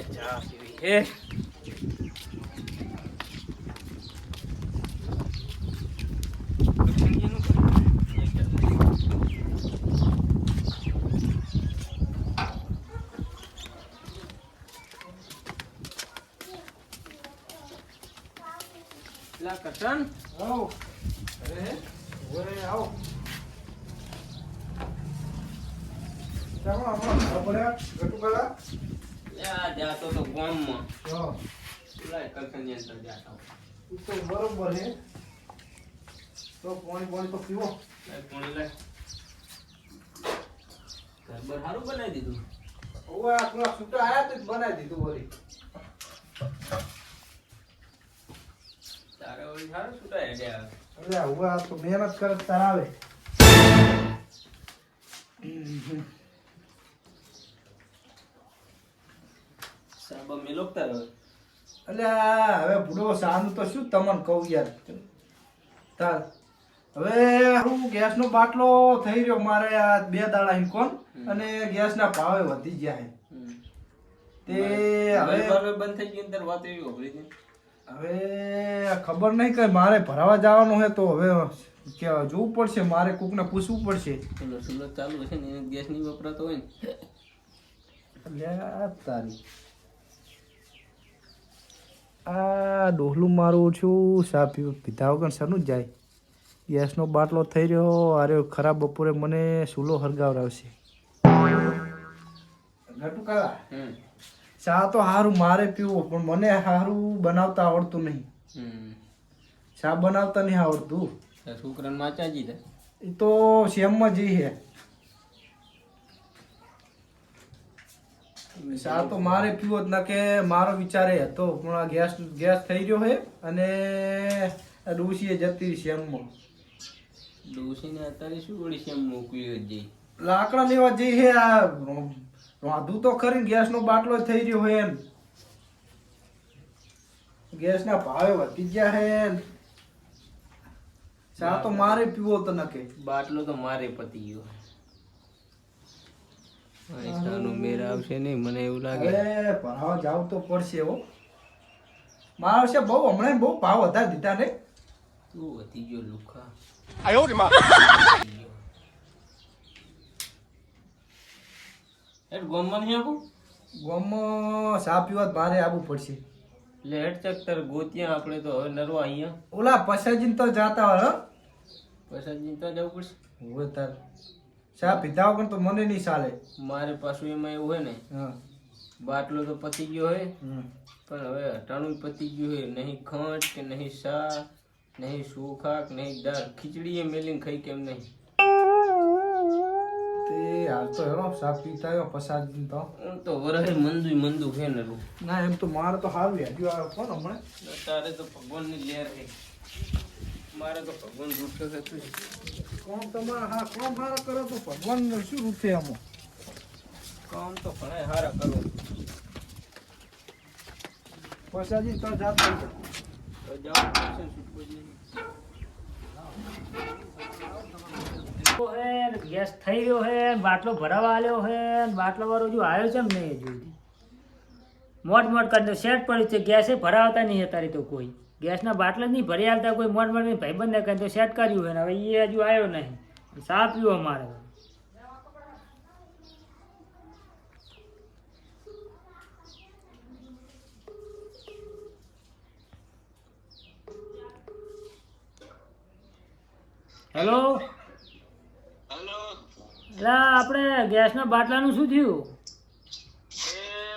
ચા પીવી હે લા કટન આવો અરે ઓરે આવો ચાલો આપણે ગટુકલા યા જાતો તો ગામમાં હા લાય કલકની અંદર જાતો તો બરોબર હે તો પાણી તો પીવો લાય પાણી લાય ઘર સારું બનાવી દીધું ઓવા આપણા સુટા આયા તો બનાવી દીધું વળી તારે ઓલી સારું સુટાય ગયા અરે ઓવા તો મહેનત કરે તાર આવે સાબા મેલોકતા રહે અલ્યા હવે બુડો સાનું તો શું તમને કહું યાર તાર હવે હું ગેસનો બાટલો થઈ રહ્યો મારે આ 2 દાડા હિંકોન અને ગેસના ભાવે વધી ગયા હે તે હવે બંધ થઈ ગઈ અંદર વાત એવી હોભરી છે હવે ખબર નહીં કે મારે ભરાવા જવાનું હે તો હવે કે જોવું પડશે મારે કોકને પૂછવું પડશે ચલો સુરત ચાલુ હશે ને એને ગેસ નહીં વપરાતો હોય ને અલ્યા તારી આ ડોહલું મારું છું સા પીધા વગર સનું જ જાય ગેસનો બાટલો થઈ રહ્યો અરે ખરાબ બપોરે મને સૂલો હરગાવરાવશે ઘટુકા ચા તો સારું મારે પીવું પણ મને સારું બનાવતા આવડતું નહીં ચા બનાવતા નહીં આવડતું છોકરાને માચાજી થાય એ તો સેમમાં જઈ હે ચા તો મારે પીવો જ ના કે મારો વિચાર એ હતો પણ આ ગેસ થઈ રહ્યો હે અને ડોસીએ જતી સેમમાં ડોસીને અત્યારે શું વળી સેમ મૂકવી જઈ લાકડા લેવા જઈ હે આ વાંધું તો ખરી ગેસનો બાટલો થઈ રહ્યો હે એમ ગેસના ભાવે વધી ગયા હે ચા તો મારે પીવો તો નકે બાટલો તો મારે પતી ગયો પૈસાનો મેર આવશે નહીં મને એવું લાગે અરે ભરાવા જાવ તો પડશે હો મારા છે બહુ હમણાં બહુ ભાવ વધારી દીધા ને તું વધી ગયો લુખા આયો રે માં એટ ગોમમાં નહીં આવું ગામમાં ચા પીવા મારે આવવું પડશે એટલે હેડ ચક્કર ગોતિયા આપણે તો હવે નરવા અહીંયા ઓલા પસાજીને તો જાતા હોય પૈસા તો જવું પડશે હવે તાર ચા પીધા વગર તો મને નહીં ચાલે મારે પાછું એમાં એવું હોય ને હા બાટલો તો પતી ગયો હોય પણ હવે હટાણું પતી ગયું હોય નહીં ખંડ કે નહીં શા નહીં ચોખા કે નહીં દાળ ખીચડી એ મેલીને ખાઈ કેમ નહીં તે હાલ તો હેરો ચા પીતા આવ્યો પસાજી તો હું તો વરહે મંદુ છે ને રૂ ના એમ તો મારે તો હાલ વ્યાજ્યો આવ્યો કોણ હમણાં તારે તો ભગવાનની લેર છે મારે તો ભગવાન રૂઠો છે તું કોમ તમારા હા કોમ હારા કરો તો ભગવાન શું રૂઠે આમાં કામ તો ઘણા હારા કરો પસાજી તો જાતો તો જાઓ પડશે સુટકોજી ગેસ થઈ રહ્યો હે બાટલો ભરાવા આવ્યો હે બાટલો વાળો જો આવ્યો છે ને જોઈ મોટ કરી દો સેટ પડ્યું છે ગેસે ભરાવતા નહીં અત્યારે તો કોઈ ગેસના બાટલા જ નહીં ભરી આવતા કોઈ મોટ ભાઈબંધને કરી તો સેટ કર્યું હે ને હવે એ હજુ આવ્યો નહીં ચા પીવો મારે હેલો એટલે આપણે ગેસના બાટલાનું શું થયું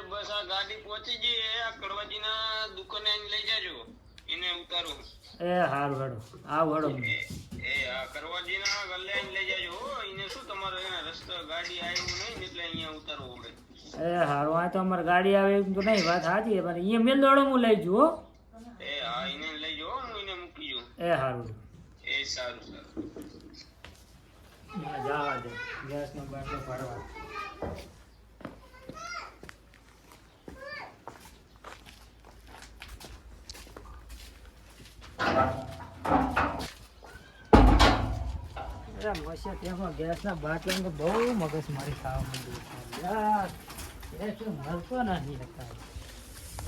બસ આ ગાડી પહોંચી ગઈ આ કડવાજીના દુકાને લઈ જાજો એને ઉતારો એ હારું હેડો આવ હેડો એ આ કરવાજીના ગલ્લે લઈ જાજો એને શું તમારો એના રસ્તો ગાડી આવ્યું નહીં એટલે અહીંયા ઉતારવો પડે એ હારું આ તો અમારે ગાડી આવે એમ તો નહીં વાત સાચી પણ અહીંયા મેલ દોડો હું લઈ જુઓ એ હા એને લઈ જાઓ હું એને મૂકી જાઉં એ હારું એ સારું જવા દે ગેસનો બાટલો ભરવા ગેસના બાટલા તો બહુ મગજ મારી ખાવા માંડી યાર એ શું મળતો નથી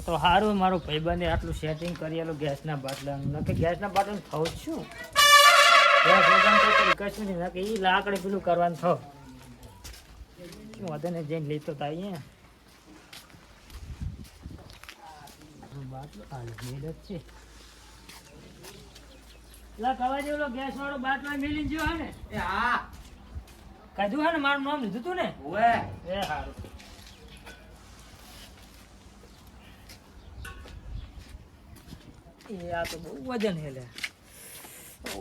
તો સારું મારો ભાઈબંધે આટલું સેટિંગ કરી આલું ગેસના બાટલાનું નકે ગેસના બાટલાનું થવું જ શું ગેસ વગર તો કશું નહીં નકે એ લાકડી પેલું કરવાનું થો વધે ને જઈને લેતો તો અહીંયા બાટલો હાલ મેળ જ છે લા કવા જેવલો ગેસ વાળો બાટલો મેલીને જો હે ને એ હા કીધું હે ને મારું નામ લીધું તું ને ઓએ એ સારું એ આ તો બહુ વજન હે લે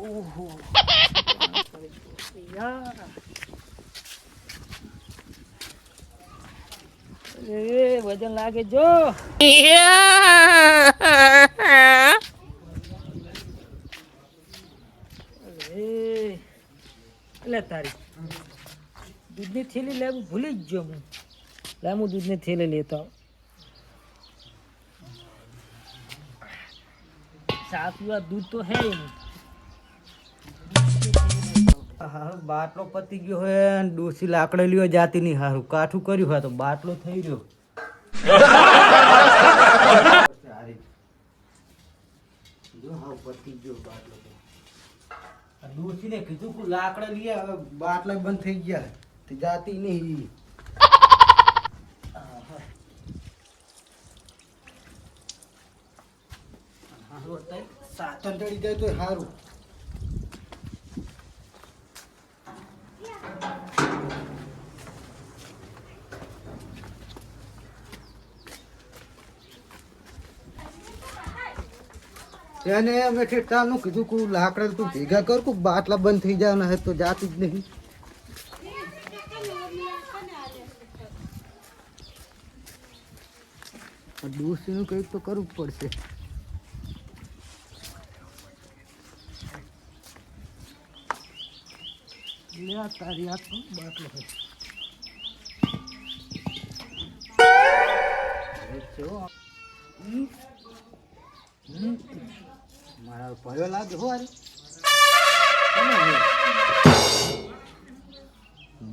ઓહો યાર એ વજન લાગે જો એટલે તારી દૂધની થેલી લેવું ભૂલી જ ગયો હું હું દૂધની થેલી લેતો સાત પીવા દૂધ તો હે નહીં હારું બાટલો પતી ગયો હોય ને ડોસી લાકડેલીઓ જાતી નહીં હારું કાઠું કર્યું હોય તો બાટલો થઈ રહ્યો જો હાવ પતી ગયો બાટલો ડોસીને કીધું કે લાકડા લઈએ હવે બાટલા બંધ થઈ ગયા તે જાતી નહીં સાચન ચડી જાય તો સારું તેને અમે ઠેઠાનું કીધું કે લાકડા તું ભેગા કર કે બાટલા બંધ થઈ જવાના હે તો જાતી જ નહીં ડોસીનું કંઈક તો કરવું પડશે તારી આ બાટલો મારા ભયો લાગે હો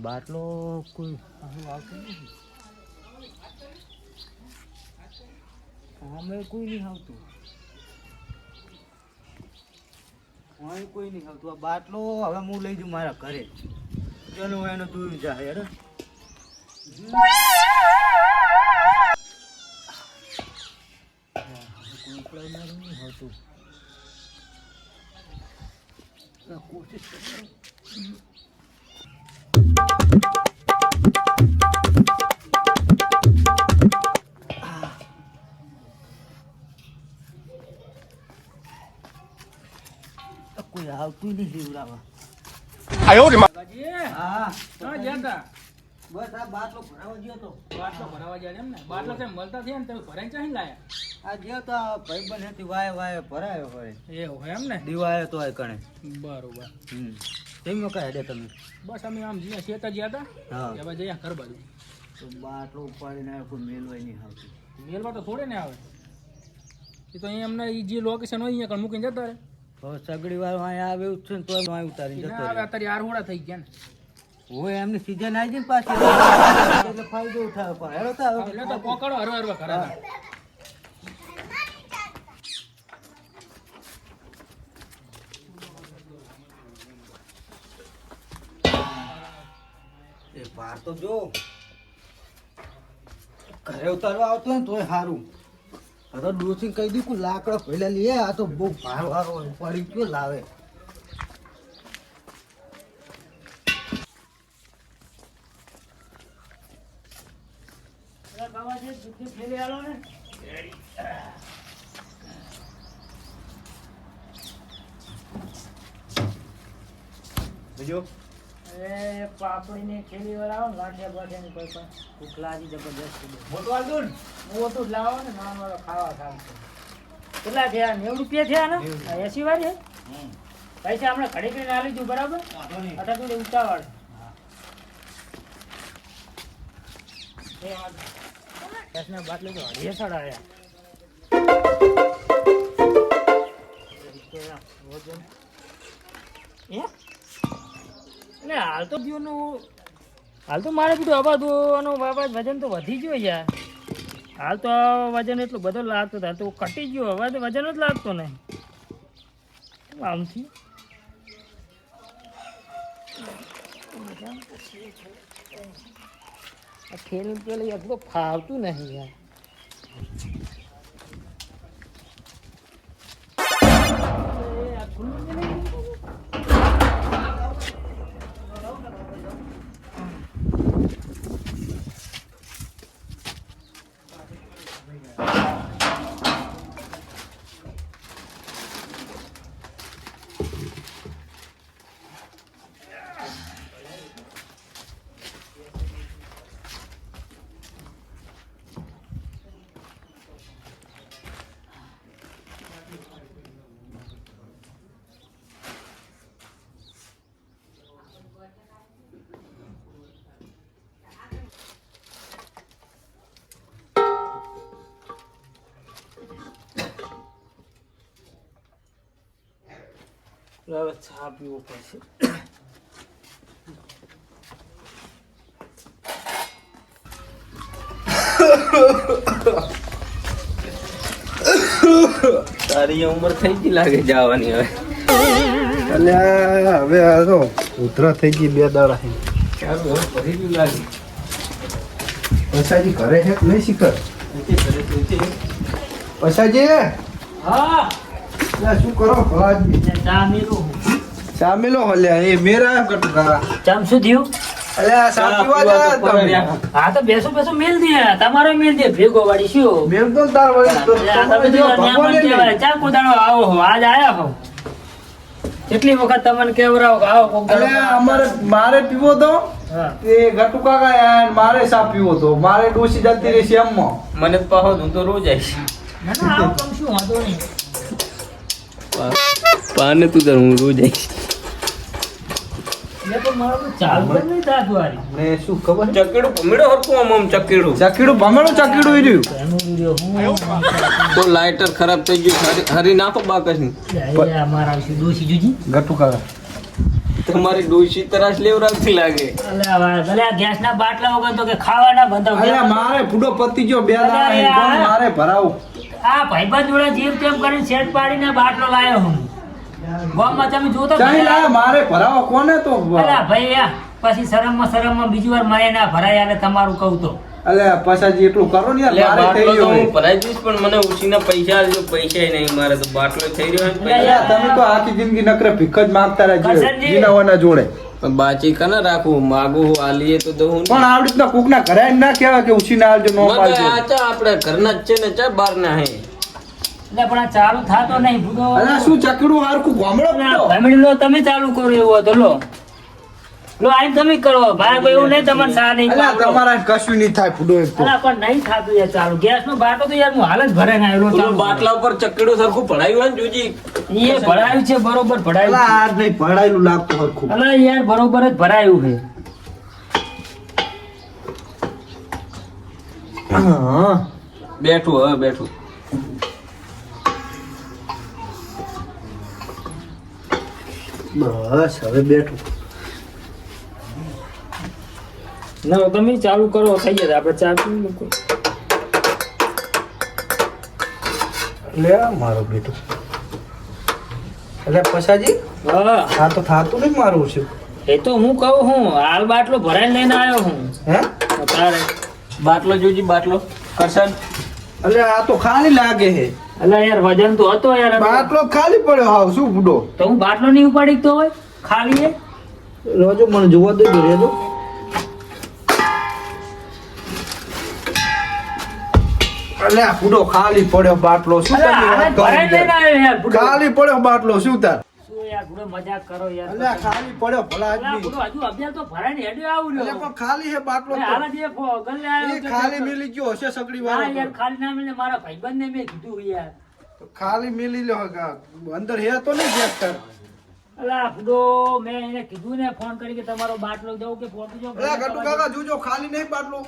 બાટલો કોઈ આવતો નથી અમે કોઈ નહીં આવતું કોઈ નહીં આવતું આ બાટલો હવે હું લઈ જઉં મારા ઘરે ચલો એનો દૂર જાય યાર નહીં હોતું કોશિશ કરું કોઈ આવતું નહીં લેવડાવા હા બસ આ બાટલો ભરાવા ગયો તો બાટલો ભરાવા જાય એમ ને બાટલો કેમ મળતા થયા ને તમે ભરાઈને ચાહી લાયા આ ગયો તો ભાઈબંધ હતી વાય ભરાયો હોય એવું હોય એમ ને દિવાયો તો કણે બરોબર તેમ કઈ હેડે તમે બસ અમે આમ જ્યાં શેતા ગયા હતા હા એવા જયા ઘર બાજુ તો બાટલો ઉપાડીને આવ્યો કોઈ મેલવાય નહીં આવતું મેલવા તો થોડે ને આવે એ તો અહીંયા અમને જે લોકેશન હોય અહીંયા કણ મૂકીને જતા રહે હવે સગડી વાર અહીંયા આવે એવું છે ને તો અહીં ઉતારી જતો આવે અત્યારે આરહોડા થઈ ગયા ને હોય એમની સીઝન આવી જાય પાછી એટલે ફાયદો ઉઠાવે પણ હેડો તો હવે એટલે તો પકડો હરવા હરવા કરે એ ભાર તો જો ઘરે ઉતારવા આવતો હોય ને તોય સારું હવે ડોસી કહી દીધું લાકડા પહેલા લઈએ આ તો બહુ ભાર વાળો પડી ગયો લાવે બીજો પાપડી ની ખેલી વાળા આવો ગાંઠિયા બાઠિયા ની કોઈ પણ ભૂખ લાગી જબરજસ્ત મોટું આલદું મોટું જ લાવો ને નાનો વાળો ખાવા ખાવશે કેટલા થયા 90 રૂપિયા થયા ને 80 વાળી પૈસા હમણાં ઘડી કરીને આલી દઉં બરાબર અત્યારે થોડી ઉતાવળ ગેસના બાટલે તો હળીએ સડાયા એટલે હાલ તો જીવનું હાલ તો મારે બીજું અવાજ વજન તો વધી ગયો યાર હાલ તો વજન એટલું બધું લાગતું હાલ તો કટી ગયો હવે તો વજન જ લાગતો નહીં આમથી ખેલ પેલું એટલું ફાવતું નહીં યાર હવે ચા પીવો પડશે તારી ઉંમર થઈ ગઈ લાગે જવાની હવે અલ્યા હવે આ તો ઉધરા થઈ ગઈ 2 દાડા ચાલો હવે ફરી ગયું લાગે પછાજી ઘરે છે કે નહીં શીખર પછાજી હા શું કરો ભલાજી ચા મેલું સામેલો હલ્યા એ મેરા કટકા ચમ શું થયું અલ્યા સાચી વાત આ તમે હા તો બેસો મેલ દે તમારો મેલ દે ભેગો વાળી શું મેલ તો તાર વળી તો તમે જો ભગવાન ને ચા કોદાળો આવો હો આજ આયા હો કેટલી વખત તમને કેવરાવ કે આવો કોક દાડો અલ્યા અમારે મારે પીવો તો હા એ ગટુ કાકા આયા ને મારે સા પીવો તો મારે ડોસી જતી રહી છે એમમાં મને જ પાહો હું તો રોજ આવીશ ના ના આવો કમ શું વાંધો નહીં પાને તું હું રોજ આવીશ એ તો મારું ચાલુ જ નહીં થાતું આરી ને શું ખબર ચકેડું ભમેડો હરખું આમ ચકેડું ચકીડું ભમેડું ચકીડું ઈ રહ્યું એનું વિડિયો હું તો લાઇટર ખરાબ થઈ ગયું હરી નાખો બાકસ ની યા મારા વિશે દોશી જુજી ગટુ કાકા તમારી ડોશી તરાશ લેવરાવતી લાગે ભલે આ ગેસના બાટલા વગર તો કે ખાવાના બંધ અલ્યા મારે ફૂડો પતી ગયો 2 દાડા હે કોણ મારે ભરાવું આ ભાઈબંધ જોડે જીવ તેમ કરીને સેટ પાડીને બાટલો લાયો હું ગામમાં તમે જોતો ચાઈ લા મારે ભરાવો કોને તો અલા ભાઈ આ પછી શરમમાં બીજી વાર મને ના ભરાય આલે તમારું કહું તો અલ્યા પછાજી એટલું કરો ને યાર લે મારે થઈ બાટલો તો ગયો હું ભરાઈ દઈશ પણ મને ઉછીના પૈસા આલજો પૈસા નહીં મારે તો બાટલો થઈ રહ્યો ને પૈસા અલ્યા તમે તો આખી જિંદગી નકરે ભીખ જ માંગતા રહેજો કરશનજી. જીનાવાના જોડે પણ બાચી કને રાખું માગું હું આલીએ તો દઉં ને. પણ આવડી રીતના કોકના ઘરે આવીને ના કહેવાય કે ઉછીના આવજો નો મને પાડજો આ ચા આપણે ઘરના જ છે ને ચા બહાર ના હે એટલે પણ આ ચાલુ થાતો નહીં ભૂગો અલ્યા શું ચકડું હારખું ગામડો પીડો? ફેમિલી લો તમે ચાલુ કરો એવું હોય તો લો આઈને તમે કરો ભાઈ કોઈ એવું નહીં તમને સા નહીં અલ્યા પાડો. તમારા કશું નહીં થાય ફૂડો એક તો અલા પણ નહીં થાતું યાર ચાલુ ગેસનો બાટલો તો યાર હું હાલ જ ભરે ના આવ્યો પેલો ચાલુ બાટલા ઉપર ચકેડું સરખું ભરાયું હોય ને જોજી એ ભરાયું છે બરોબર અલ્યા ભરાયું આજ નહીં ભરાયેલું લાગતું હરખું અલા યાર બરોબર જ ભરાયું છે હા બેઠું હવે બેઠું બસ હવે બેઠું ના તમે ચાલુ કરો થઈ જશે આપણે ચા પી મૂકો લે મારો બેટું અલ્યા પછાજી હા આ તો થાતું નહીં મારું છે એ તો હું કહું હું હાલ બાટલો ભરાઈને લઈને આવ્યો હું હે તારે બાટલો જોજી બાટલો કરશન અલ્યા આ તો ખાલી લાગે હે અલા યાર વજન તો હતો યાર બાટલો ખાલી પડ્યો હાવ શું ફૂડો તો હું બાટલો નહીં ઉપાડી તો હોય ખાલી એ રોજો મને જોવા દે રેજો અલ્યા ફૂડો ખાલી પડ્યો બાટલો શું અલા તમે હાલ વાત ભરાઈને લઈને કરી આવ્યો યાર બુડો. ખાલી પડ્યો બાટલો શું તાર શું યાર બુડો મજાક કરો યાર અલ્યા ખાલી પડ્યો ભલા અલા આદમી બુડો હજુ અભ્યાસ તો ભરાઈને હેડ્યો આવું અલ્યા રહ્યો પણ ખાલી હે બાટલો એ તો. હાલ જ એ ગલ્લે આવ્યો એ તો ખાલી દેખો. મિલી ગયો હશે સગડી હા યાર વાળો ખાલી ના મળે મારા ભાઈબંધને મેં કીધું યાર તો ખાલી મિલી લ્યો હગા. અંદર હે તો નહીં ગેસ તાર અલા બુડો મેં એને કીધું ને ફોન કરી કે તમારો બાટલો દઉં કે પહોંચી જાઓ અલ્યા ગટુ કાકા જોજો ખાલી નહીં બાટલો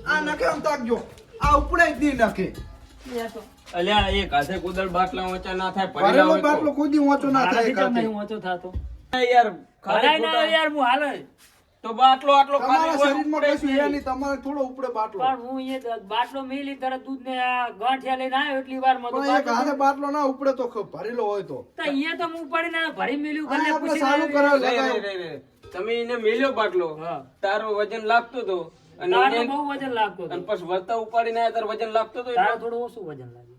આ નખે આમ તાકજો આ ઉપડે જ નહીં નખે યાર તો અલ્યા એક હાથે કુદળ બાટલા ઊંચા ના થાય પડેલા ભરેલો હોય બાટલો તો. કોઈ દી ઊંચો ના થાય મારાથી કેમ એકાતે. નહીં ઊંચો થાતો યાર ખાલી ભરાઈ ના ખોટા- યાર હું હાલ જ તો બાટલો આટલો ખાલી તમારા હોય, શરીરમાં ઉપડે કશું જ છે નહીં. નહીં, તમારે થોડો ઉપડે બાટલો. પણ હું એ બાટલો મેલી તરત દૂધ ને આ ગાંઠિયા લઈને આવ્યો એટલી વારમાં તો પણ એક બાટલો હાથે બાટલો ના ઉપડે તો ભરેલો હોય તો તો અહીંયા તો હું પડીને ભરી મેલ્યું અને ઘરને આપણે પૂછીને સારું આવ્યો. કરાવે રે, લગાવ્યું. રે, રે, રે. તમે એને મેલ્યો બાટલો, હા. તારો વજન લાગતો હતો અને તારો એને- બહુ વજન લાગતો હતો. અને પછી વળતા ઉપાડીને આયા તારો વજન લાગતો હતો તારો એટલો? થોડું ઓછું વજન લાગે.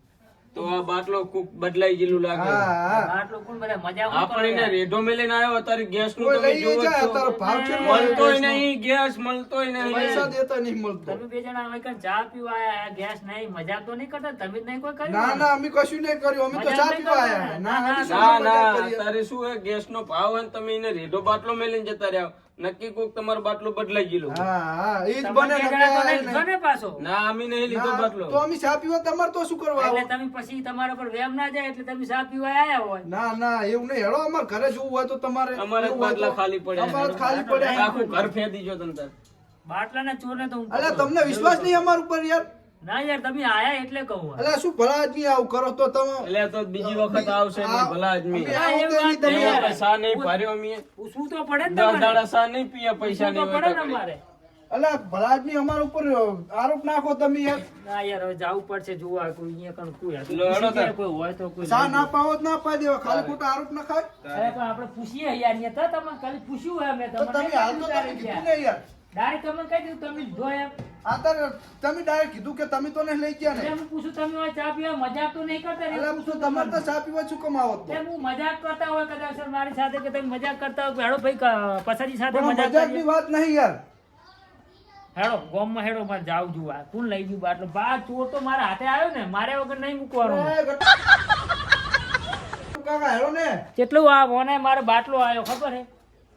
તો આ બાટલો કોક બદલાઈ ગયેલું લાગે. હા બાટલો કોણ બધા મજાક આપણે એને રેઢો મેલીને આવ્યો, અત્યારે ગેસ નું કોઈ તમે લઈ જોવો જ જાય છો. તારો ભાવ છે મળતોય નહીં ગેસ, મળતોય પૈસા નહીં. દેતા નહીં મળતો. તમે બે જણા હવે કાંઈ ચા પીવા આયા ગેસ નહીં મજાક તો નહીં કરતા તમે જ નહીં કોઈ કર્યું ના ના અમે કશું નહીં કર્યું, અમે તો મજાક ચા નહીં પીવા કરતા. આયા. ના અમે ના શું ના, મજાક કરીએ? તારે શું હે, ગેસ નો ભાવ હોય ને તમે એને રેઢો બાટલો મેલીને જતા રહ્યા, નક્કી કોક તમારો બાટલો બદલાઈ ગયેલો. હા હા એ જ તમે બને બે નકર જણા તો આ નહીં લીધો ને પાછો ના અમે નહીં લીધો ના, બાટલો. તો અમે ચા પીવા તમારે તો શું કરવા એટલે આવો? તમે પછી તમારા પર વેમ ના જાય એટલે તમે ચા પીવા આયા હોય ના ના એવું નહીં, હેડો અમારે ઘરે જોવું હોય તો તમારે અમારે જ એવું હોય બાટલા તો ખાલી પડ્યા. અમારે જ ખાલી પડ્યા. આખું ઘર ફેંદી જો તમ તાર. બાટલાના ચોરને તો હું અલ્યા પકડું. તમને વિશ્વાસ નહીં અમાર ઉપર યાર? ના યાર તમે આયા એટલે કહું આ. અલ્યા શું ભલા આદમી આવું કરો તો તમે એટલે તો બીજી વખત આવશે નહીં ભલા આદમી. અમે આવું તો નહીં તમે એવા યાર. પૈસા નહીં ભર્યો અમે. પૂછવું તો પડે ને 10 તમારે. દાડા સા નહીં પીયા, પૈસા પૂછવું નહીં તો પડે હોય ને તો અમારે. અલ્યા ભલા આદમી અમારા ઉપર આરોપ નાખો તમે યાર. ના યાર હવે જાવું પડશે જોવા કોઈ અહીંયા કણ કોઈ હતું. લો, હેડો પૂછી તાર. જાય કોઈ હોય તો કોઈ સા લઈ ના પાવો તો ના પાઈ દેવા, ખાલી ખોટા આરોપ ના ખાય. અરે પણ આપણે પૂછીએ યાર અહીંયા તો તમે ખાલી પૂછ્યું હોય અમે તો તમને તમે હાલ તો તમે નહીં કીધું કીધું નહીં યાર. ડાયરેક્ટ તમને કહી દીધું તમે લીધો એમ આ તારે તમે ડાયરેક્ટ કીધું કે તમે તો નહીં લઈ ગયા ને. એટલે હું પૂછું તમે હવે ચા પીવા મજાક તો નહીં કરતા ને? અલ્યા એવું તો પૂછું તમારે તો તમને. ચા પીવા શું કમાવો તો? એટલે હું મજાક કરતા હોય કદાચ સર મારી સાથે કે તમે મજાક કરતા હોય હેડો ભાઈ પસાજી સાથે પણ મજાક મજાકની કરીએ. વાત નહીં યાર. હેડો ગોમમાં હેડો મારે જાવું જોવા કોણ લઈ ગયું બાટલો બા ચોર તો મારા હાથે આવ્યો ને મારે વગર નહીં મૂકવાનો એ કાકા હેડો ને. કેટલું આ મોને મારો બાટલો આવ્યો ખબર હે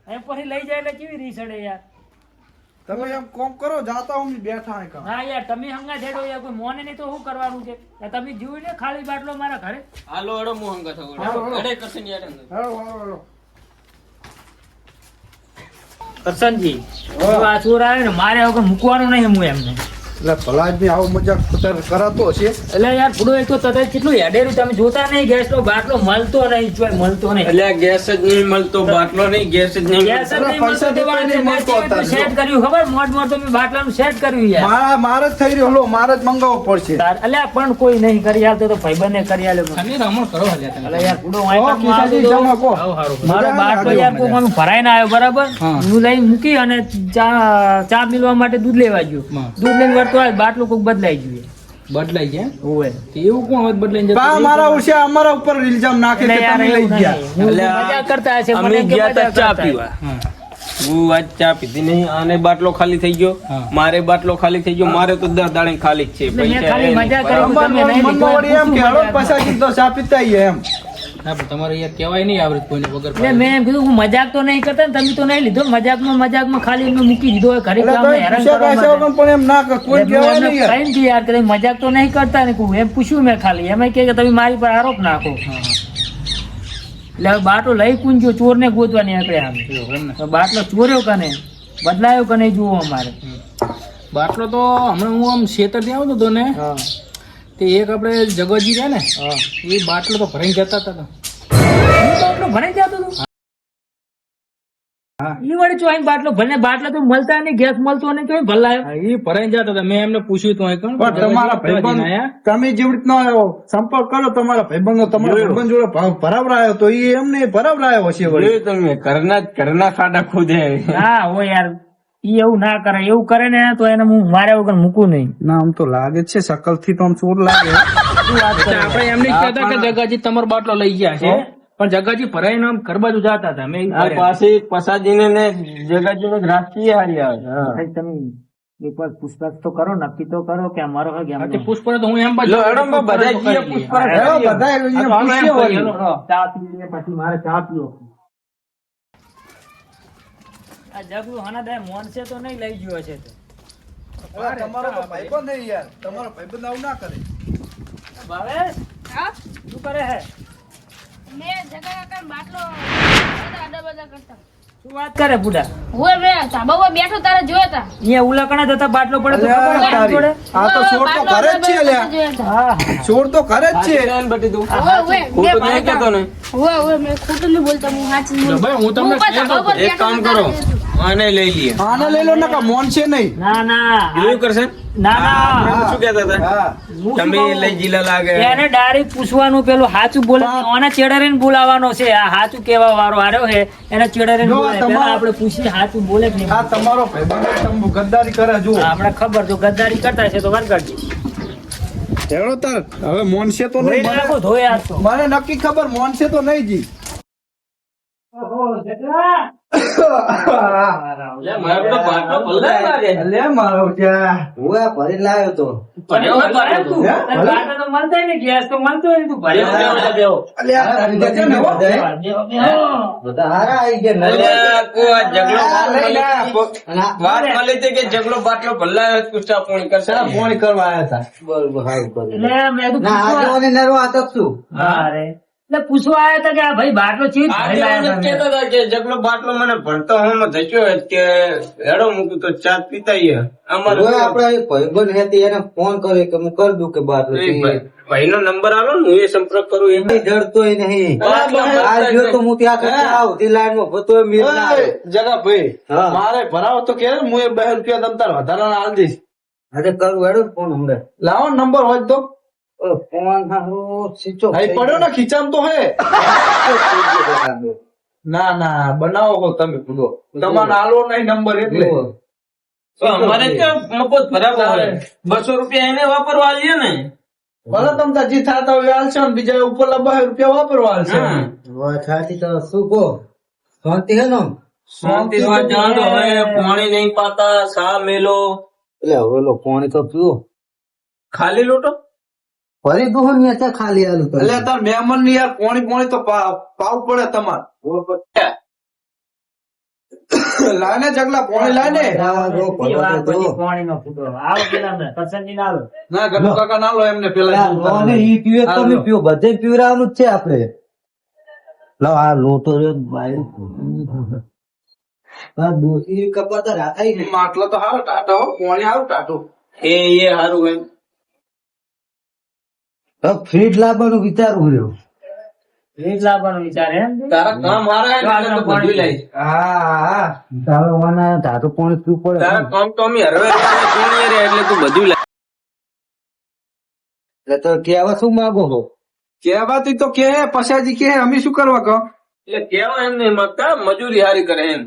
એમ પછી લઈ જાય એટલે કેવી રીસડે યાર તમે એમ કોમ કરો, જાતા હું બેઠા હે કાં. હા યાર તમે હંગા છેડો યાર કોઈ મોને નહીં તો શું કરવાનું છે તમે જોયું ને ખાલી બાટલો મારા ઘરે હાલો હેડો હું હંગા થયો. હાલો, હાલો. અડે કરશે ને યાર હંગા. હેડો હેડો કરશનજી આ ચોર આવે ને મારે વગર મૂકવાનું નહીં હું એમને એટલે ભલા આદમી આવો મજાક કરાતો હશે. એટલે યાર પૂરો એક તો તને કેટલું હેડેરું તમે જોતા નહીં ગેસનો બાટલો મળતો નહીં જોય મળતો નહીં એટલે આ ગેસ જ નહીં મળતો, બાટલો નહીં, ગેસ જ નહીં ગેસ જ મળતો. નહીં મળતો તો પૈસા વાંધો નહીં મળતો નહીં. અત્યારે. સેટ કર્યું ખબર મોટ મોટ તો મેં બાટલાનું સેટ કર્યું યાર મારે જ થઈ રહ્યો, લો મારે જ મંગાવવો પડશે. અલ્યા પણ કોઈ નહીં કરી આલતો તો ભાઈબંધને કરી આલ્યો અલ્યા યાર પૂરો વાંચવામાં ખિસાજી આવ્યો જમા તો. કહો. મારો બાટલો યાર કોક આમ ભરાઈને આવ્યો બરાબર હું લઈ મૂકી અને ચા મિલવા માટે દૂધ લેવા ગયો દૂધ લઈને વળતો આવ્યો બાટલો કોક બદલાઈ ગયું બદલાઈ ગયા ઓવે એવું કોણ હોત બદલાઈ પા મારા ઉસે અમારા ઉપર ઇલ્ઝામ નાખે કે તમે લઈ ગયા. મજા કરતા હશે અમે મને કે ગયા તા મજા ચા કરતા પીવા. હું આજ ચા પીધી નહીં, આને બાટલો ખાલી થઈ ગયો, મારે બાટલો ખાલી થઈ ગયો, મારે તો 10 દાડે ખાલી જ છે. એટલે મેં પૈસા ખાલી હે મજા નહીં. કરી. તમે નહીં લીધો, મનમાં વળી એમ કે હેડો પછાડી તો ચા પીતા આવીએ એમ. ના પણ તમારે યાર કહેવાય નહીં આવડત કોઈને વગર એટલે મેં એમ કીધું હું મજાક તો નહીં કરતા ને તમે તો નહીં લીધો મજાકમાં ખાલી એમને મૂકી દીધો હોય ઘરે એટલે અમને તમે હેરાન પૂછ્યા કરવા કાશ્યા માટે. વગર પણ એમ ના કર, કોઈ એટલે કહેવાય મેં નહીં યાર. એમને કહ્યું કે યાર કે તમે મજાક તો નહીં કરતા ને કોઈ એમ પૂછ્યું મેં ખાલી એમ કે તમે મારી પર આરોપ નાખો એટલે હવે બાટલો લઈ કુંજો ચોરને ગોતવા નીકળ્યા આમ તો બાટલો ચોર્યો કને બદલાયો કને જુઓ અમારે બાટલો તો હમણાં હું આમ ખેતરથી આવતો હતો ને હા તે એક આપણે જગતજી રહ્યા ને હા એ બાટલો તો ભરાઈને જતા હતા બાટલો ભરાઈ જતો હતો ઈ વળી ચોઈ બાટલો ભલે બાટલો તો મળતા નહીં ગેસ મળતો નહીં તો ભલાયો હા, એ ભરાઈને જતા હતા મેં એમને પૂછ્યું તો પણ તમારા ભાઈબંધ તમે જેવી રીતનો સંપર્ક કરો તમારા ભાઈબંધો તમારા ભાઈબંધ જોડે ભરાવરાયો તો એ એમને ભરાવરાયો હશે વળી. જોયું તમે ઘરના ખાડા ખોદે. હા હો યાર ઈ એવું ના કરે એવું કરે ને તો એને હું માર્યા વગર મૂકું નહીં ના આમ તો લાગે જ છે શકલ થી તો આમ ચોર લાગે. આપણે એમને જ કહેતા કે જગાજી તમારો બાટલો લઈ ગયા છે પણ જગાજી ભરાઈને આમ ઘર બાજુ જતા હતા મેં આ પાસે પસાજીને ને જગાજીને જ રાખીએ હારી આવે. તમે એક વાર પૂછતાછ તો કરો નક્કી તો કરો કે અમારો હે કે એમનો. પુષ્પા તો હું એમ લો, હેડો અમે બધા જઈએ પુષ્પા. હેડો બધા અહીંયા પૂછીએ વળી. ચા પી લે પછી મારે ચા પીવો આ જગુ હના મોન છે તો નહીં લઈ ગયો છે તો અરે તમારો તો ભાઈબંધ નહીં યાર, તમારો ભાઈબંધ આવું ના કરે. ભાવેશ હા શું કરે હે મેં જગા કાકા બાટલો આડા બાડા કરતા શું વાત કરે બુડા હું મેં ધાબા પર બેઠો તારે જોયા તા અહીંયા ઉલાકણા જતા બાટલો પડે તો અલ્યા, ખબર તારી. જોડે આ તો ચોર તો ઘરે જ છે અલ્યા. જોયા તા હા ચોર તો ઘરે જ છે. હાચી બટી તું ઓવે ઓવે ખોટું નહીં કહેતો ને. ઓવે ઓવે મેં ખોટું નહીં બોલતા હું સાચું બોલું ભાઈ હું તમને હું પણ ધાબા પર એક કામ કરો, આને લઈ લઈએ આને લઈ લો નકા મોન છે નહીં. ના ના એવું કરશે ના ના શું કહેતા હતા હા હું શું તમે કહું? લઈ જીલા લાગે એને ડાયરેક્ટ પૂછવાનું પેલું સાચું બોલે ઓને ચેડરીને બોલાવાનો છે આ સાચું કેવા વાળો હાર્યો છે એને ચેડરીને જો બોલાય તમારો- પેલા આપણે પૂછીએ સાચું બોલે કે નહીં આ તમારો ભાઈબંધ તમ ગદ્દારી કરે જો આપણે ખબર જો ગદ્દારી કરતા છે તો વરગાડજો હેડો તાર હવે મોન છે તો ધોઈ નહીં નાખો ધોઈ આપશો મને નક્કી ખબર મોન છે તો નહીં જી લે, મારો તો બાટલો ભલાઈ લાગે. લે મારો ત્યાં ભર્યો હોય બાટલો તો. તારે બાટલો તો મળતા ય નહીં, ગેસ તો મળતો ય નહીં, તું ભર્યો બેહો, હોય. બેહો, બેહો. અલ્યા ગજબ ને હો. બેહો, બેહો. અલ્યા, કોઈ આ ઝઘડો લઈ લે. વાત મળી હતી કે ઝઘડો બાટલો ભલાઈ પૂછા પૂણી કરશે ફોન કરવા આયા હતા એટલે મેં કીધું હા રે એટલે પૂછવા આવ્યા હતા કે આ ભાઈ બાટલો ચીજ ભરી લાયા તમે. કહેતા હતા કે ઝઘડો બાટલો મને ભણતો હું ધચ્યો જ કે હેડો મૂકું તો ચા પીતા આઈએ. અમારે ફોન કર્યો કે હું કરી દઉં કે બાટલો ભાઈ નો નંબર આલો ને હું એ સંપર્ક કરું એમ ડરતોય નહીં બાટલો આ ગયો તો હું ત્યાં આવતી લાઈન માં ભતો મિલ ના આવે. જગા ભાઈ હા. મારે ભરાવો તો કે હું એ 2 રૂપિયા તમ તાર વધારાના આલ દઈશ. અરે કરું હેડો ફોન હમણાં લાવો નંબર હોય તો ફોન હારું સ્વિચ ઓફ અહીં પડ્યો ને ખીચામ તો હે ના ના બનાવો કો તમે પૂરો તમારે આલો નહીં નંબર એટલે તો અમારે ક્યાં મફત ભરાવો હોય 200 રૂપિયા એને વાપરવા આલીએ ને ભલે તમ તાર જી થાતા હોય આલશે ને બીજા ઉપર 2 રૂપિયા વાપરવા આલશે હા. થાતી તો શું કહો શાંતિ હે ને શાંતિ વાત જાણ તો હવે પાણી નહીં પાતા સા મેલો એટલે હવે લો પાણી તો પીવો ખાલી લોટો ફરી દો ને ત્યાં ખાલી આલું તો એટલે તાર મહેમાન ની યાર પોણી તો પાવ પડે તમાર લાને જગલા પોણી લાને બધી વાત પછી પાણીનો ફૂટો. આવો પેલા મેં કરશનજી ને આવો. ના ગઢુ કાકા ના લો એમને પેલા ઈ પીવે તો તમે પીવો બધે પીવડાવવાનું જ છે આપડે લાવ આ લોટો રે ભાઈ આ દોશી કપાતા રાખાઈ ને માટલો તો હારો ટાટો હો, પોણી હારું ટાટો એ હારું એમ ફ્રીજ લાવવાનું વિચારવું રહ્યો ફ્રીજ લાવવાનો વિચાર એમ છે? તારા કામ હારા હે ને એટલે તું બધું લઈશ. હા તારો વાના તારું પાણી પીવું પડે તારા કામ તો અમે હરવે જોણીએ રે એટલે તું બધું લાઈશ. એટલે તો કેવા શું માંગો છો કેવાતી તો કે પછાજી કે અમે શું કરવા કહો એટલે કેવા એમ નહીં માંગતા મજૂરી હારી કરે એમ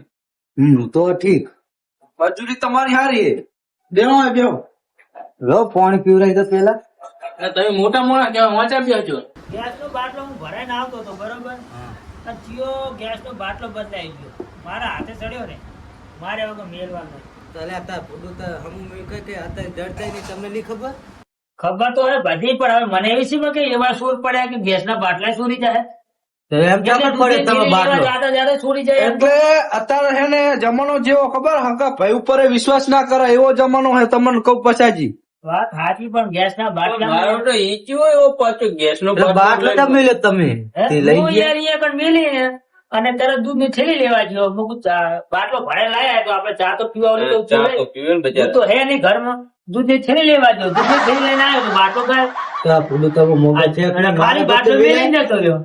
તો ઠીક મજૂરી તમારી હારી હે બેહો હે બેહો લો પાણી પીવડાવી તો પેલા તમે મોટા મોટા કેવા વાંચા બી હજો. ગેસનો બાટલો હું ભરાઈને આવતો હતો બરોબર અને ચિયો ગેસનો બાટલો બદલાઈ ગયો મારા હાથે ચડ્યો ને મારે વગર મેલવાનો તમને નહીં ખબર ખબર તો હવે બધી પણ હવે મને એવી છે કે એવા સૂર પડ્યા કે ગેસના બાટલા છોડી જાય તો એમ કેમ પડે તમે બાટલો જાતા જાતા છોડી જાય એમ. એટલે અત્યારે હે ને જમાનો જેવો ખબર હકા ભાઈ ઉપર વિશ્વાસ ના કરે એવો જમાનો હે તમને કહું પછાજી વાત સાચી પણ ગેસના બાટલા મારો તો ઈચ્યો એવો પાછો ગેસ નો બાટલો તમે લે તમે તે લઈ હું ગયા યાર અહીંયા પણ મેલી અને તરત દૂધ ની થેલી લેવા ગયો મેં કીધું બાટલો ભરાઈ લાયા તો આપણે ચા તો પીવા ઓલી તો ચા તો જોઈએ. પીવે ને દૂધ બજાર તો હે નહીં ઘરમાં દૂધ ની થેલી લેવા ગયો દૂધ ની થેલી લઈને આવ્યો તો બાટલો ગાયબ. તો આ પૂરું તમે મોબાઈલ છે અને ખાલી બાટલો મેલી જતો રહ્યો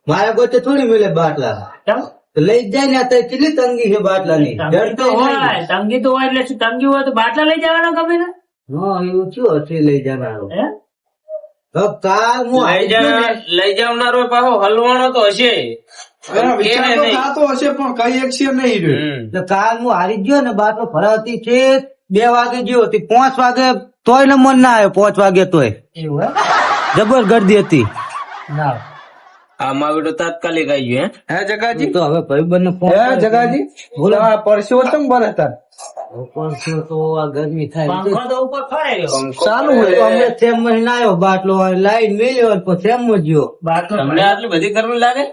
મારા ગોતે થોડી મિલે બાટલા કેમ? તો લઈ જાય ને અત્યારે કેટલી તંગી છે બાટલાની તંગી તો હોય તંગી તો હોય એટલે શું તંગી હોય તો બાટલા લઈ જવાનો ગમે ને હા એવું શું હશે લઈ જનારો હે? તો કાલ હું લઈ જનારો પાછો હલવાણો તો હશે એનો વિચાર તો થતો હશે પણ કઈ એક છે નહીં રહ્યો એટલે કાલ હું હારી ગયો ને બાટલો ભરાવતી છે 2 વાગે ગયો હતી 5 વાગે તોય ને મન ના આવ્યો 5 વાગે તોય એવું હે? જબર ગરદી હતી ના આ માવી તો તાત્કાલિક આવી ગયું હે જગાજી તો હવે ભાઈબંધ ને ફોન હે જગાજી બોલો પરસ્યો તમ બરે તાર તો આ ગરમી થાય પંખો તો ઉપર ફરે રહ્યો ચાલુ તો હોય અમે સેમ મહિના આવ્યો બાટલો લાઈન મેલ્યો અને પછી સેમ માં ગયો બાટલો તમને આટલી બધી ગરમી લાગે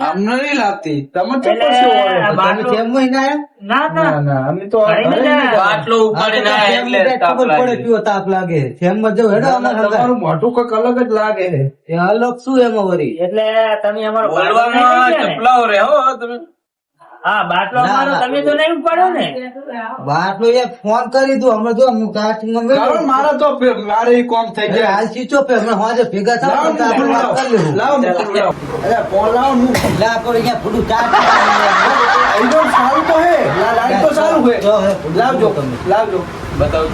અમને નહીં લાગતી તમે તો એટલે પરસ્યો આ વાળો. તમે બાટલો સેમ મહિના આવ્યા ના ના ના ના અમે તો ભરીને ઘરે નહીં જાય. બાટલો ઉપાડીને હા, આયા તો એટલે તાપ ખબર પડે લાગે. કેવો તાપ લાગે સેમ માં જવું હેડો અમારે હંગાત. તમારું મોઢું કઈક અલગ જ લાગે છે એ અલગ શું એમાં વળી એટલે તમે અમારો બાટલો બોલવામાં નહીં લઈ ગયા ને? ચપલાઓ રે હો તમે હા બાટલો ના, અમારો ના. તમે તો નહીં ઉપાડ્યો ને બાટલો એ ફોન કરી દઉં હમણાં જો હું કાસ્ટિંગમાં ગયો. કારણ મારે તો મારે ઈ કોમ થઈ અરે જાય હાલ સ્વિચો પે હમણાં હોજે ભેગા થાવ તો આપણે વાત કરી લેવું. લાવ લાવ અરે ફોન લાવ હું એટલે આપણે અહીંયા થોડું ચાર્જ લાઈટો સારું તો હે લાઈટ તો સારું હે જો હે, લાવજો તમે. લાવજો બતાવજો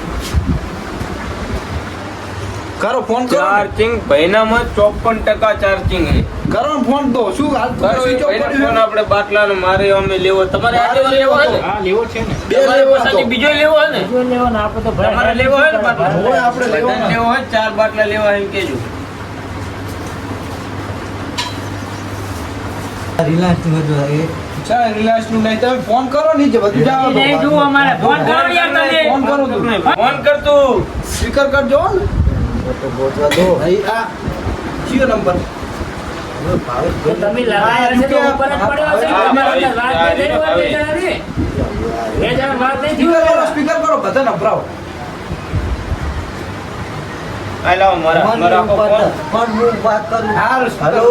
કરો ફોન કરો ચાર્જિંગ ભાઈનામાં 54% ચાર્જિંગ હે કરો ને ફોન તો શું હાલ તો કરો સ્વિચ ઓફ ભાઈના કર્યું ફોન છે? આપણે બાટલાનો મારે અમે લેવો તમારે આ લેવો હે ને હા લેવો છે ને બે તમારે લેવો પાછળથી હતો. બીજો લેવો હે ને જો લેવો ને આપણે તો તમારે લેવો હોય ને બાટલો હોય આપણે લેવાનો. બધાને લેવો હોય 4 બાટલા લેવા એમ કેજો રિલાયન્સ નું હતું એ. ચાલ રિલાયન્સ નું નહીં તમે ફોન કરો નીચે બધું જાઓ તો. નહીં જુઓ અમારે ફોન કરો યાર તમે ફોન કરો તું ફોન કર તું સ્પીકર કરજો ને તો બોલવા દો. અહીં આ કયો નંબર હવે ભાવેશ તો તમે લગાયા છે તો ઉપર જ પડ્યો હશે ને તમારે અંદર વાત નહીં થઈ હોય બે જણાની. બે જણા વાત નહીં થઈ સ્પીકર કરો હોય. સ્પીકર કરો બધા નભરાવો આ લાવો મારા ફોન મારા આખો ફોન ફોન હું વાત કરું. હારું, હેલો.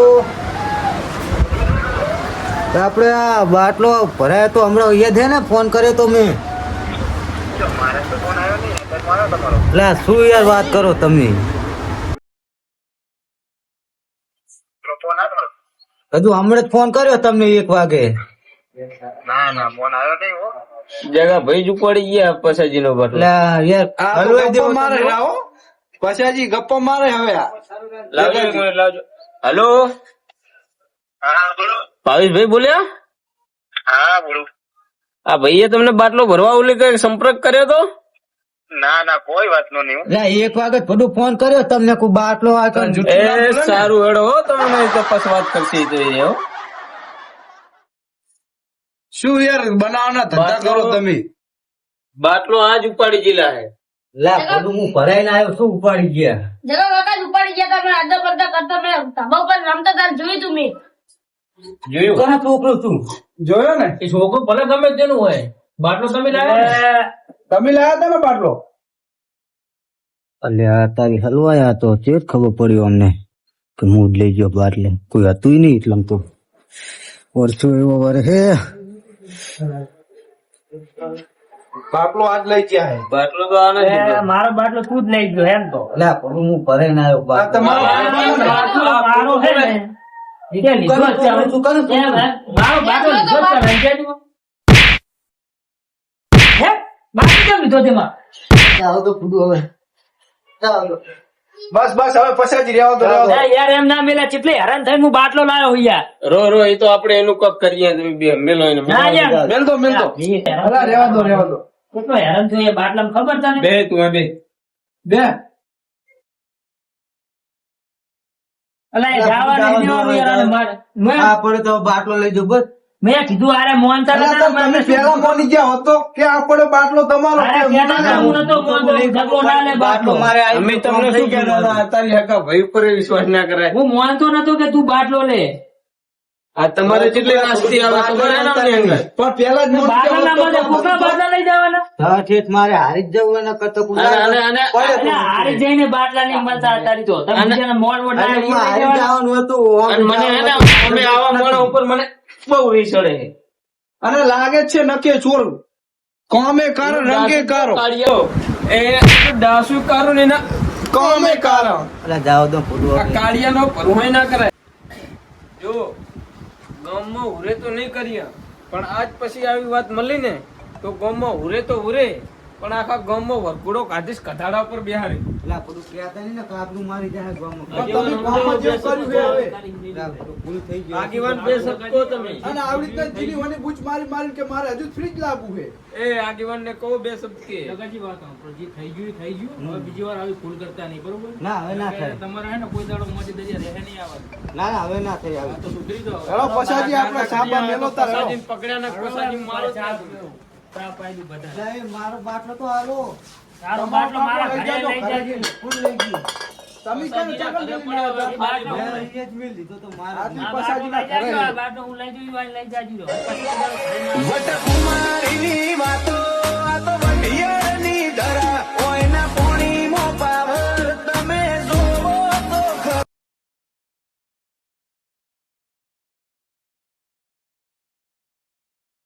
તો આપણે આ બાટલો ભરાય તો હમણાં યાદ હે ને ફોન કર્યો તો મેં એટલે આ શું યાર વાત કરો તમે હજુ હમણાં જ ફોન કર્યો તમને 1 વાગે જગા ભાઈ જ ઉપાડી ગયા પછાજી નો બાટલો એટલે આ યાર આ તો હલવાઈ ગપ્પો દેવો મારે તમે. લાવો પછી હજી ગપ્પો મારે હવે આ લાવજો એક મિનિટ લાવજો હેલો ભાવેશભાઈ બોલ્યા હા બોલું. આ ભાઈએ તમને બાટલો ભરવા ઓલી કઈ સંપર્ક કર્યો તો ના કોઈ વાત નો નહીં. એટલે 1 વાગે જ બધું ફોન કર્યો તમને કોઈ બાટલો આ કઈ એ સારું હેડો હો તમે તપાસ વાત કરશે તો એ હો શું યાર બનાવવાના ધંધા કરો તમે બાટલો આજ ઉપાડી ગયેલા હે લા બધું હું ભરાઈને આવ્યો શું ઉપાડી ગયા જગા કાકા જ ઉપાડી ગયા તા. મેં આડા પડતા કરતા મેં ધાબા પર રમતા તાર જોયું તું મેં. જોયું કોનો છોકરો તું જોયો ને એ છોકરો ભલે ગમે તેનું હોય બાટલો તમે લાવ્યા ને? તમે લાયા હતા ને બાટલો અલ્યા તારી હલવાયા તો તે જ ખબર પડ્યું અમને કે હું જ લઈ ગયો બાટલે કોઈ હતું નહીં એટલમ તો વર્ષો એવો વર હે બાટલો આજ લઈ ગયા હે બાટલો તો આને એ મારો બાટલો તું જ લઈ ગયો એમ તો અલ્યા પણ હું ભરાઈને આવ્યો આ બાટલો તમારો બાટલો મારો છે ને એ કે લીધો જ છે હવે. તું કરે તું? એમ હે? મારો બાટલો લીધો જ છે લઈ જાય તું. હે બાટલો કેમ લીધો તેમાં ચાલો તો કૂદું હવે ચાલો બસ બસ હવે પછાજી રહેવા દો રહેવા દો. એ યાર એમ ના મેલા કેટલી હેરાન થઈને હું બાટલો લાવ્યો યાર રો એ તો આપણે એનું કક કરીએ તમે બે મેલો એને ના યાર મેલ દો મેલ દો હેરાન અલા રહેવા દો રહેવા દો કેટલો હેરાન થયો એ બાટલામાં ખબર તને બે તું બે બે અલા એ જવા નહીં દેવાનું યાર આને મારે આ પડે તો બાટલો લઈ જાઓ બસ મેં કીધું આરે મોહનતા અલા નતા તો તમે મને પેલા મોની ગયા હતો કે આ પડે બાટલો તમારો અરે કહેતા હતા હું નતો મોહનતો ઝઘડો ના લે બાટલો મારે અમે તમને શું કહેતા હતા તારી હકા ભાઈ ઉપર વિશ્વાસ ના કરાય હું મોહનતો નતો કે તું બાટલો લે આ તમારે કેટલી નાસ્તી આવે ખબર હે ને અમને અંગર પણ પેલા જ મોની બાટલા ના ગયા બધે હોત તો કોકા બાટલા લઈ જવાના હા ઠીક મારે હારી જ જવું એના કરતા કોઈ અને એટલે હારી જઈને બાટલા નહીં મળતા અત્યારે તો તમે બીજાના મોડ મોડ અરે લાવીને હું લઈ હારી જવાના. જવાનું હતું અને મને હે ને અમે આવા મોણા ઉપર મને બહુ રી ચડે છે અને લાગે જ છે નકે ચોર કોમે કાર રંગે કારો કાળિયો એ દાસુ કારો ને ના કોમે કારો એટલે જાઓ તો ફૂટવો આ કાળિયાનો ભરવાય ના કરાય જો ગામમાં ઉરે તો નહીં કરીએ પણ આજ પછી આવી વાત મળી ને તો ગામમાં ઉરે તો ઉરે પણ આખા ગામમાં વરઘોડો કાઢીશ કથાડા પર બેહારે એટલે બધું કહેતા નહીં ને કાબરું મારી જાય ગામમાં. તમે ગામમાં જે કર્યું છે હવે એટલે બધું પૂરું થઈ ગયું આગેવાન બે શકતો તમે અને આવી રીતે જીની બૂચ મારી મારી કે મારે હજુ ફ્રીજ લાવવું છે એ આગેવાન ને કહો બે શબ્દ કે જગાજી વાત સાંભળો. જે થઈ ગયું એ થઈ ગયું હવે બીજી વાર આવી ભૂલ કરતા નહીં બરોબર ના હવે ના થાય તમારે હે ને કોઈ દાડો મોજી દરિયા રહે નહીં આવવાનું ના ના હવે ના થાય આવે તો સુધરી જાઓ હેલો પછાજી આપણે સાબા મેલો તાર હેલો. પસાજીને પકડ્યા ને પસાજી મારો જ ના થયો. ચા પાઈ બધા એટલે એ મારો બાટલો તો હાલો તારો બાટલો મારા ઘરે લઈ જાય ફૂલ લઈ ગયું તમે કેમ ચકલ કરી રહ્યા હતા? બાટલો મેં અહીંયા જ મેલ દીધો તો મારા આજની આ બાટલો પછાજીના લઈ જાજો, ઘરે. આ બાટલો હું લઈ જઉં, આ લઈ જાજો. પછી તમારો ઘરે ના વટ કુમારીની વાતો આ તો વઢિયારની ધરા ઓય